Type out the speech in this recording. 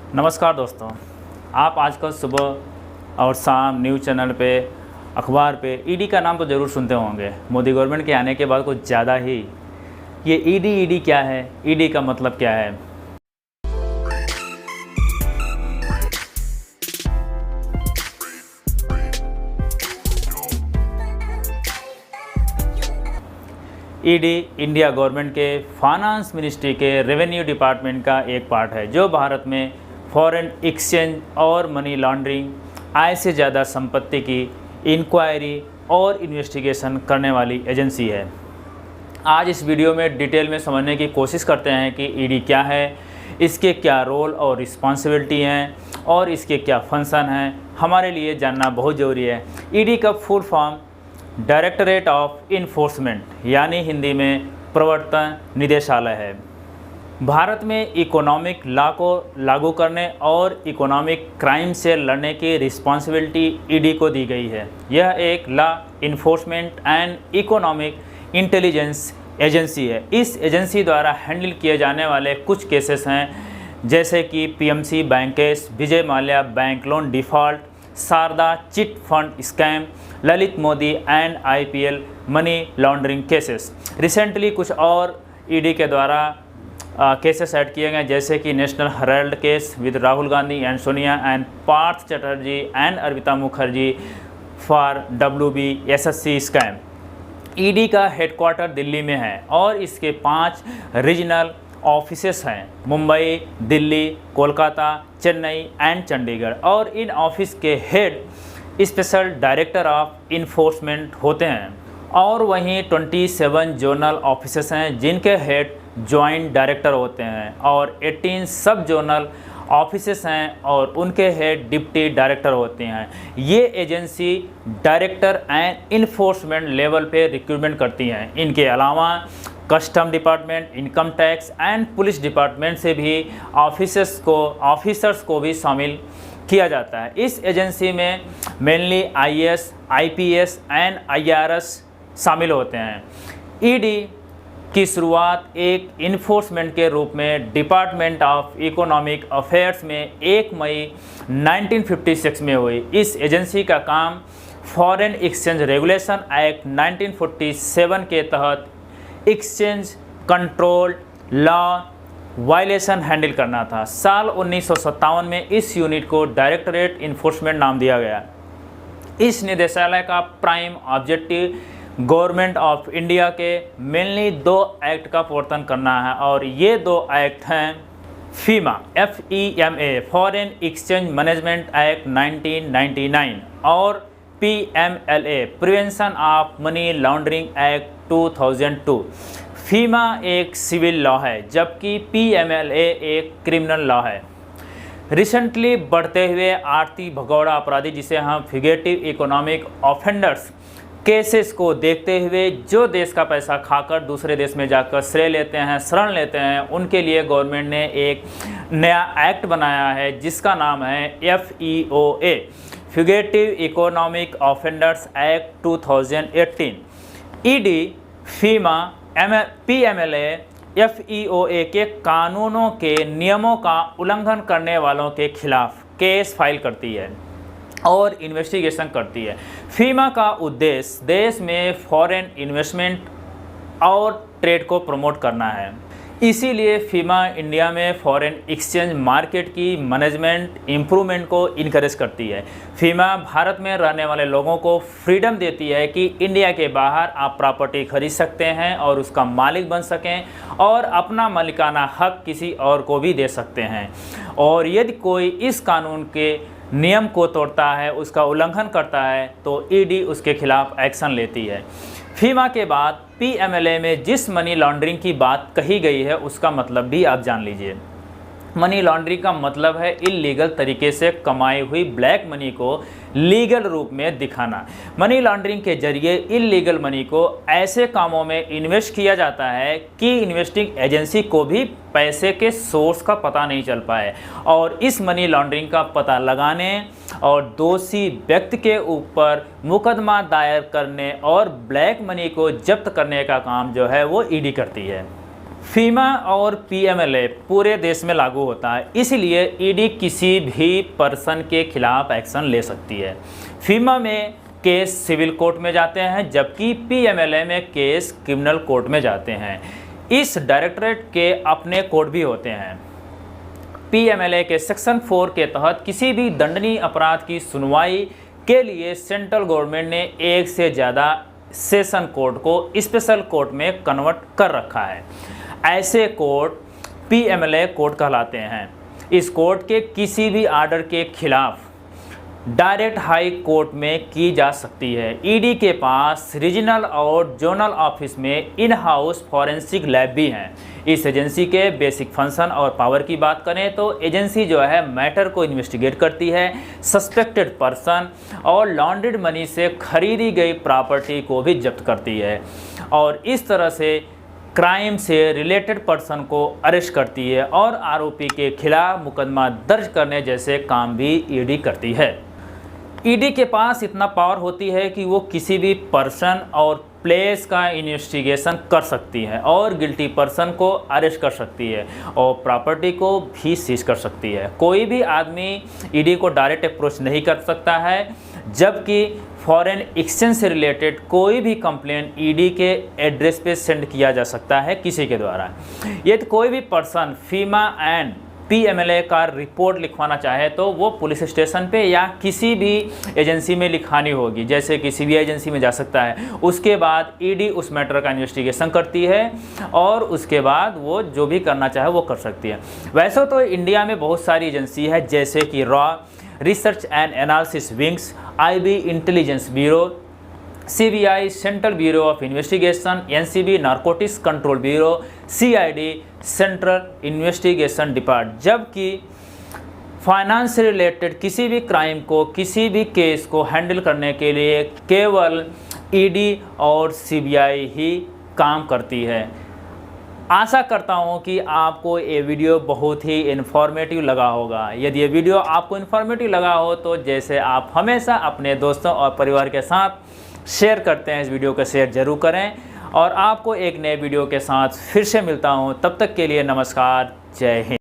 नमस्कार दोस्तों, आप आजकल सुबह और शाम न्यूज़ चैनल पे, अखबार पे ईडी का नाम तो ज़रूर सुनते होंगे। मोदी गवर्नमेंट के आने के बाद कुछ ज़्यादा ही ये ईडी क्या है, ईडी का मतलब क्या है। ईडी इंडिया गवर्नमेंट के फाइनेंस मिनिस्ट्री के रेवेन्यू डिपार्टमेंट का एक पार्ट है, जो भारत में फॉरेन एक्सचेंज और मनी लॉन्ड्रिंग, आय से ज़्यादा संपत्ति की इंक्वायरी और इन्वेस्टिगेशन करने वाली एजेंसी है। आज इस वीडियो में डिटेल में समझने की कोशिश करते हैं कि ईडी क्या है, इसके क्या रोल और रिस्पॉन्सिबिलिटी हैं और इसके क्या फंक्शन हैं। हमारे लिए जानना बहुत ज़रूरी है। ईडी का full form directorate of enforcement यानी हिंदी में प्रवर्तन निदेशालय है। भारत में इकोनॉमिक लॉ को लागू करने और इकोनॉमिक क्राइम से लड़ने की रिस्पॉन्सिबिलिटी ईडी को दी गई है। यह एक law enforcement and economic intelligence agency है। इस एजेंसी द्वारा हैंडल किए जाने वाले कुछ केसेस हैं, जैसे कि PMC bank case, Vijay Mallya bank loan default, Sharda chit fund scam, Lalit Modi and IPL money laundering cases. Recently कुछ और ईडी के द्वारा केसेस ऐड किए गए, जैसे कि National Herald case with Rahul Gandhi and Sonia and Partha Chatterjee and Arpita Mukherjee for WBSSC scam. ED का हेडक्वार्टर दिल्ली में है और इसके 5 रीजनल ऑफिसेस हैं, मुंबई, दिल्ली, कोलकाता, चेन्नई एंड चंडीगढ़। और इन ऑफिस के head special director of enforcement होते हैं। और वहीं 27 जोनल ऑफिसेस हैं, जिनके हेड जॉइंट डायरेक्टर होते हैं, और 18 सब जोनल ऑफिसेस हैं और उनके हेड डिप्टी डायरेक्टर होते हैं। ये agency director and enforcement level पे रिक्रूटमेंट करती हैं। इनके अलावा custom department, income tax and police department से भी ऑफिसर्स को भी शामिल किया जाता है। इस एजेंसी में mainly IAS, IPS and IRS शामिल होते हैं। ईडी की शुरुआत एक इन्फोर्समेंट के रूप में डिपार्टमेंट ऑफ इकोनॉमिक अफेयर्स में 1 मई 1956 में हुई। इस एजेंसी का काम फॉरेन एक्सचेंज रेगुलेशन एक्ट 1947 के तहत exchange control law violation handle करना था। साल 1957 में इस यूनिट को डायरेक्टरेट इन्फोर्समेंट नाम दिया गया। इस निदेशालय का prime objective government of India के मेनली 2 एक्ट का प्रवर्तन करना है, और ये 2 एक्ट हैं FEMA FEMA foreign exchange management act 1999 और PMLA prevention of money laundering act 2002। FEMA एक सिविल लॉ है, जबकि PMLA एक क्रिमिनल लॉ है। रिसेंटली बढ़ते हुए आर्थिक भगोड़ा अपराधी, जिसे हम फिगेटिव इकोनॉमिक ऑफेंडर्स केसेस को देखते हुए, जो देश का पैसा खाकर दूसरे देश में जाकर श्रेय लेते हैं, शरण लेते हैं, उनके लिए गवर्नमेंट ने एक नया एक्ट बनाया है, जिसका नाम है FEOA fugitive economic offenders act 2018। ED FEMA PMLA FEOA के कानूनों के नियमों का उल्लंघन करने वालों के खिलाफ केस फाइल करती है और इन्वेस्टिगेशन करती है। FEMA का उद्देश्य देश में फॉरेन इन्वेस्टमेंट और ट्रेड को प्रमोट करना है। इसीलिए FEMA इंडिया में फॉरेन एक्सचेंज मार्केट की मैनेजमेंट इम्प्रूवमेंट को इनकरेज करती है। FEMA भारत में रहने वाले लोगों को फ्रीडम देती है कि इंडिया के बाहर आप प्रॉपर्टी खरीद सकते हैं और उसका मालिक बन सकें, और अपना मालिकाना हक किसी और को भी दे सकते हैं। और यदि कोई इस कानून के नियम को तोड़ता है, उसका उल्लंघन करता है, तो ईडी उसके खिलाफ एक्शन लेती है। FEMA के बाद PMLA में जिस मनी लॉन्ड्रिंग की बात कही गई है, उसका मतलब भी आप जान लीजिए। मनी लॉन्ड्रिंग का मतलब है इल्लीगल तरीके से कमाई हुई ब्लैक मनी को लीगल रूप में दिखाना। मनी लॉन्ड्रिंग के जरिए इल्लीगल मनी को ऐसे कामों में इन्वेस्ट किया जाता है कि इन्वेस्टिंग एजेंसी को भी पैसे के सोर्स का पता नहीं चल पाए, और इस मनी लॉन्ड्रिंग का पता लगाने और दोषी व्यक्ति के ऊपर मुकदमा दायर करने और ब्लैक मनी को जब्त करने का काम जो है वो ईडी करती है। फीमा और पीएमएलए पूरे देश में लागू होता है, इसलिए ईडी किसी भी पर्सन के खिलाफ एक्शन ले सकती है। फीमा में केस सिविल कोर्ट में जाते हैं, जबकि पीएमएलए में केस क्रिमिनल कोर्ट में जाते हैं। इस डायरेक्टरेट के अपने कोड भी होते हैं। पीएमएलए के सेक्शन 4 के तहत किसी भी दंडनीय अपराध की सुनवाई के लिए सेंट्रल गवर्नमेंट ने एक से ज़्यादा सेशन कोर्ट को स्पेशल कोर्ट में कन्वर्ट कर रखा है। ऐसे कोर्ट पीएमएलए कोर्ट कहलाते हैं। इस कोर्ट के किसी भी आर्डर के खिलाफ डायरेक्ट हाई कोर्ट में की जा सकती है। ईडी के पास रीजनल और जोनल ऑफिस में इन हाउस फॉरेंसिक लैब भी हैं। इस एजेंसी के बेसिक फंक्शन और पावर की बात करें तो एजेंसी जो है मैटर को इन्वेस्टिगेट करती है, सस्पेक्टेड पर्सन और लॉन्ड्रिड मनी से खरीदी गई प्रॉपर्टी को भी जब्त करती है और इस तरह से क्राइम से रिलेटेड पर्सन को अरेस्ट करती है और आरोपी के खिलाफ मुकदमा दर्ज करने जैसे काम भी ईडी करती है। ईडी के पास इतना पावर होती है कि वो किसी भी पर्सन और प्लेस का इन्वेस्टिगेशन कर सकती है और गिल्टी पर्सन को अरेस्ट कर सकती है और प्रॉपर्टी को भी सीज कर सकती है। कोई भी आदमी ईडी को डायरेक्ट अप्रोच नहीं कर सकता है, जबकि फॉरेन एक्सचेंज से रिलेटेड कोई भी कंप्लेंट ईडी के एड्रेस पे सेंड किया जा सकता है किसी के द्वारा। यदि कोई भी पर्सन फीमा एंड पीएमएलए का रिपोर्ट लिखवाना चाहे तो वो पुलिस स्टेशन पे या किसी भी एजेंसी में लिखानी होगी, जैसे कि सीबीआई एजेंसी में जा सकता है। उसके बाद ईडी उस मैटर का इन्वेस्टिगेशन करती है और उसके बाद वो जो भी करना चाहे वो कर सकती है। वैसे तो इंडिया में बहुत सारी एजेंसी है, जैसे कि raw research and analysis wings, IB intelligence bureau, CBI central bureau of investigation, NCB narcotics control bureau, CID central investigation department. जबकि फाइनेंस से रिलेटेड किसी भी क्राइम को, किसी भी केस को हैंडल करने के लिए केवल ईडी और सीबीआई ही काम करती है। आशा करता हूं कि आपको ये वीडियो बहुत ही इन्फॉर्मेटिव लगा होगा। यदि ये वीडियो आपको इन्फॉर्मेटिव लगा हो तो जैसे आप हमेशा अपने दोस्तों और परिवार के साथ शेयर करते हैं, इस वीडियो को शेयर जरूर करें और आपको एक नए वीडियो के साथ फिर से मिलता हूं। तब तक के लिए नमस्कार, जय हिंद।